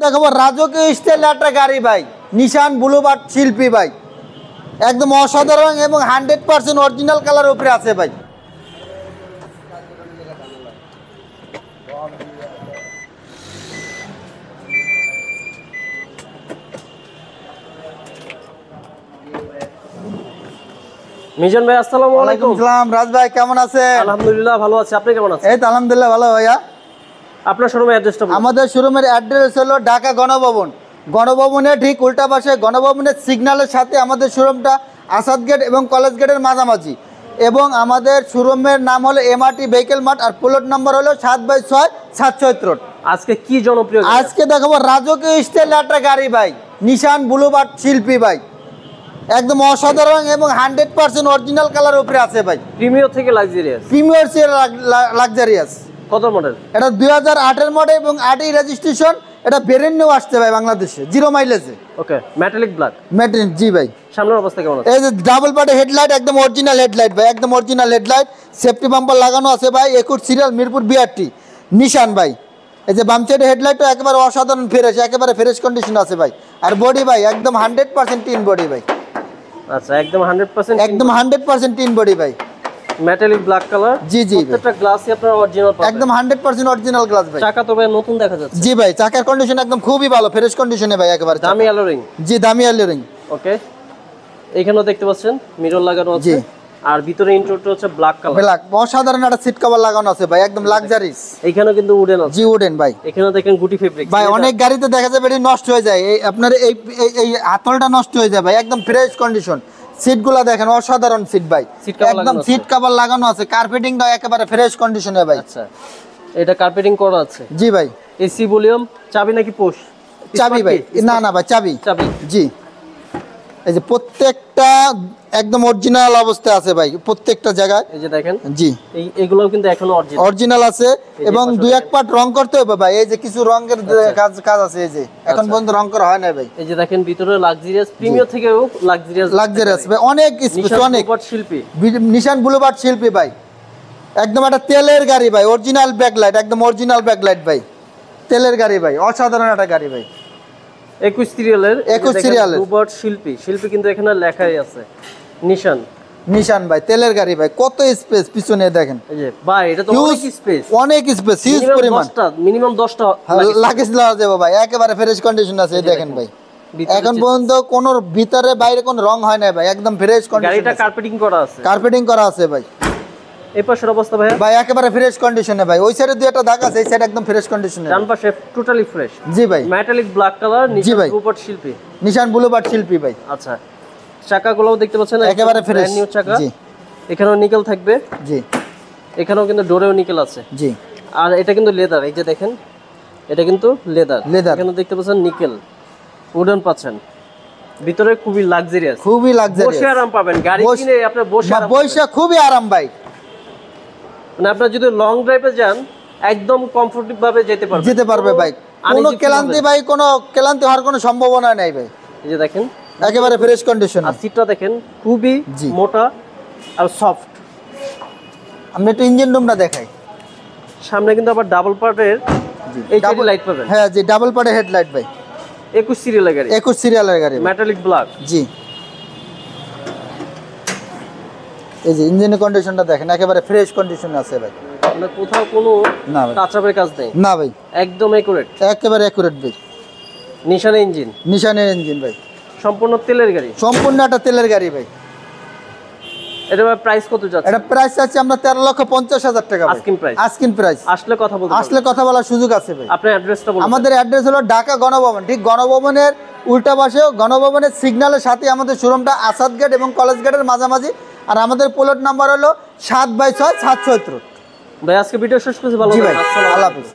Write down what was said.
দেখাবো রাজকীয় স্টাইল একটা গাড়ি ভাই, নিশান ব্লুবার্ড শিল্পী ভাই, একদম অসাধারণ এবং 100% অরিজিনাল কালার উপরে আছে ভাই। মিজান ভাই আসসালামু আলাইকুম। আসসালাম রাজ ভাই, কেমন আছেন? আলহামদুলিল্লাহ ভালো আছি, আপনি কেমন আছেন? এই তো আলহামদুলিল্লাহ ভালো ভাইয়া। আপনার শোরুমের অ্যাড্রেসটা বলুন। আমাদের শোরুমের অ্যাড্রেস হলো ঢাকা গণভবন, গণভবনের ঠিক উল্টা পাশে, গণভবনের সিগন্যালের সাথে আমাদের শোরুমটা আসাদ গেট এবং কলেজ গেটের মাঝামাঝি। এবং আমাদের শোরুমের নাম হলো এমআরটি ভেহিকেল মার্ট, আর প্লট নম্বর হলো 7/6 7 রোড। আজকে কি জনপ্রিয় গাড়ি? আজকে দেখাবো রাজকীয় স্টাইল একটা গাড়ি ভাই, নিশান ব্লুবার্ড শিল্পী ভাই, একদম অসাধারণ এবং 100% অরিজিনাল কালার উপরে আছে ভাই। প্রিমিয়ার থেকে লাক্সারিয়াস, প্রিমিয়ার লাক্সারিয়াস। কত মডেল? এটা 2008 মডেল এবং 8 রেজিস্ট্রেশন। এটা ব্র্যান্ড নিউ আসছে ভাই বাংলাদেশে, 0 মাইলেজে। ওকে, মেটালিক ব্ল্যাক। মেটেন জি ভাই। সামনের অবস্থা কেমন আছে? এই যে ডাবল পার্টে হেডলাইট, একদম অরিজিনাল হেডলাইট ভাই, একদম অরিজিনাল হেডলাইট। সেফটি বাম্পার লাগানো আছে ভাই, 21 সিরিয়াল মিরপুর বিআরটি নিশান ভাই। এই যে বাম সাইডে হেডলাইটটা একেবারে অসাধারণ ফ্রেশ, একেবারে ফ্রেশ কন্ডিশন আছে ভাই। আর বডি ভাই একদম 100% টিন বডি ভাই। আচ্ছা, একদম 100% একদম 100% টিন বডি ভাই। Metallic black colour. জি জি, প্রত্যেকটা গ্লাসই আপনার অরিজিনাল পাবেন। একদম 100% অরিজিনাল গ্লাস ভাই। চাকা তো ভাই নতুন দেখা যাচ্ছে। জি ভাই, চাকার কন্ডিশন একদম খুবই ভালো, ফ্রেশ কন্ডিশনে ভাই একেবারে। দামি অ্যালোরিং। জি, দামি অ্যালোরিং। ওকে, এখানেও দেখতে পাচ্ছেন মিরর লাগানো আছে। জি। আর ভিতরে ইন্টেরিয়রটা হচ্ছে ব্ল্যাক কালার। ব্ল্যাক, অসাধারণ একটা সিট কভার লাগানো আছে ভাই, একদম লাক্সারিস। এখানেও কিন্তু উডেন আছে। জি, উডেন ভাই। এখানেও দেখেন গুটি ফেব্রিক ভাই অনেক গাড়িতে দেখা যাবে এটি নষ্ট হয়ে যায়, এই আপনার এই হাতলটা নষ্ট হয়ে যায় ভাই, একদম ফ্রেশ কন্ডিশন। সিটগুলো দেখেন অসাধারণ সিট ভাই, একদম সিট কভার লাগানো আছে। কার্পেটিংটা একেবারে ফ্রেশ কন্ডিশনে ভাই। আচ্ছা, এটা কার্পেটিং করা আছে। জি ভাই। এসি ভলিউম, চাবি নাকি পোষ? চাবি ভাই, না না ভাই চাবি। চাবি জি। এই যে প্রত্যেকটা একদম অরিজিনাল অবস্থায় আছে ভাই, প্রত্যেকটা জায়গায়। এই যে দেখেন, জি, এইগুলোও কিন্তু এখনো অরিজিনাল অরিজিনাল আছে। এবং দুই এক পার্ট রং করতে হবে ভাই, এই যে কিছু রঙের কাজ আছে, এই যে এখন পর্যন্ত রং করা হয় না ভাই। এই যে দেখেন ভিতরে লাক্সারিয়াস, প্রিমিয়ার থেকেও লাক্সারিয়াস ভাই, অনেক স্পেস, অনেক। শিল্পী নিশান ব্লুবার্ড শিল্পী ভাই, একদম একটা তেলের গাড়ি ভাই, অরিজিনাল ব্যাকলাইট, একদম অরিজিনাল ব্যাকলাইট ভাই, তেলের গাড়ি ভাই, অসাধারণ একটা গাড়ি ভাই। 21 সিরিয়ালের, 21 সিরিয়ালের ব্লুবার্ড শিল্পী কিন্তু এখানে লেখাই আছে নিশান। নিশান ভাই, তেলের গাড়ি ভাই, কত স্পেস পিছনে দেখেন। এই যে ভাই, এটা তো অনেক স্পেস, অনেক স্পেস, হিউজ পরিমাণ। মিনিমাম 10টা লাগেজ লাগা যাবে ভাই, একেবারে ফ্রেশ কন্ডিশন আছে। এই দেখেন ভাই, এখন পর্যন্ত কোনো ভিতরে বাইরে কোনো রং হয় না ভাই, একদম ফ্রেশ কন্ডিশন। গাড়িটা কার্পেটিং করা আছে। কার্পেটিং করা আছে ভাই। এই পাশের অবস্থা ভাই? ভাই একেবারে ফ্রেশ কন্ডিশনে ভাই, ওই সাইডে দুই একটা দাগ আছে, এই সাইড একদম ফ্রেশ কন্ডিশনে। ডান পাশে টোটালি ফ্রেশ। জি ভাই। Metallic black colour, Nissan Bluebird Sylphy. Nissan Bluebird শিল্পী ভাই। আচ্ছা, চাকাগুলোও দেখতে পাচ্ছেন একেবারে ফ্রেশ নিউ চাকা। জি। এখানেও নিকেল থাকবে। জি। এখানেও কিন্তু ডোরেও নিকেল আছে। জি। আর এটা কিন্তু লেদার, এই যে দেখেন এটা কিন্তু লেদার। এখানে দেখতে পাচ্ছেন নিকেল, উডেন পাচ্ছেন। ভিতরে খুবই লাক্সারিয়াস, খুবই লাক্সারিয়াস, বসে আরাম পাবেন। গাড়ি কিনে আপনি বসে খুবই আরাম ভাই। মানে আপনারা যদি লং ড্রাইভে যান একদম কমফোর্টেবল ভাবে যেতে পারবে ভাই, কোনো ক্লান্তি ভাই, কোনো ক্লান্তি হওয়ার কোনো সম্ভাবনা নাই ভাই। এই যে দেখেন একেবারে ফ্রেশ কন্ডিশন। আর সিটটা দেখেন খুবই মোটা আর সফট। আমি একটু ইঞ্জিন রুমটা দেখাই। সামনে কিন্তু আবার ডাবল পার্টের এইচডি লাইট পাবেন। হ্যাঁ জি, ডাবল পার্টের হেডলাইট ভাই। 21 সিরিয়ালের গাড়ি। 21 সিরিয়ালের গাড়ি, মেটালিক ব্ল্যাক। জি। এই যে ইঞ্জিনের কন্ডিশনটা দেখেন, একেবারে ফ্রেশ কন্ডিশনে আছে ভাই, মানে কোথাও কোনো না ভাই টাচআপের কাজ নেই। না ভাই, একদম একুরেট, একেবারে একুরেট ভাই। নিশানের ইঞ্জিন, নিশানের ইঞ্জিন ভাই, সম্পূর্ণ তেলের গাড়ি, সম্পূর্ণ একটা তেলের গাড়ি ভাই। এটা প্রাইস কত যাচ্ছে? এটা প্রাইস আছে আমরা 13,50,000 টাকা ভাই, আস্কিং প্রাইস। Asking price. আসলে কথা বলার সুযোগ আছে ভাই। আপনার অ্যাড্রেসটা বলুন। আমাদের অ্যাড্রেস হলো ঢাকা গণভবন, ঠিক গণভবনের উল্টা পাশে, গণভবনের সিগন্যালের সাথে আমাদের শোরুমটা আসাদ গেট এবং কলেজ গেটের মাঝামাঝি। আর আমাদের প্লট নাম্বার হলো 7/6 7 রোড। ভাই আজকে ভিডিও শেষ করছি, ভালো থাকবেন। আল্লাহ হাফেজ।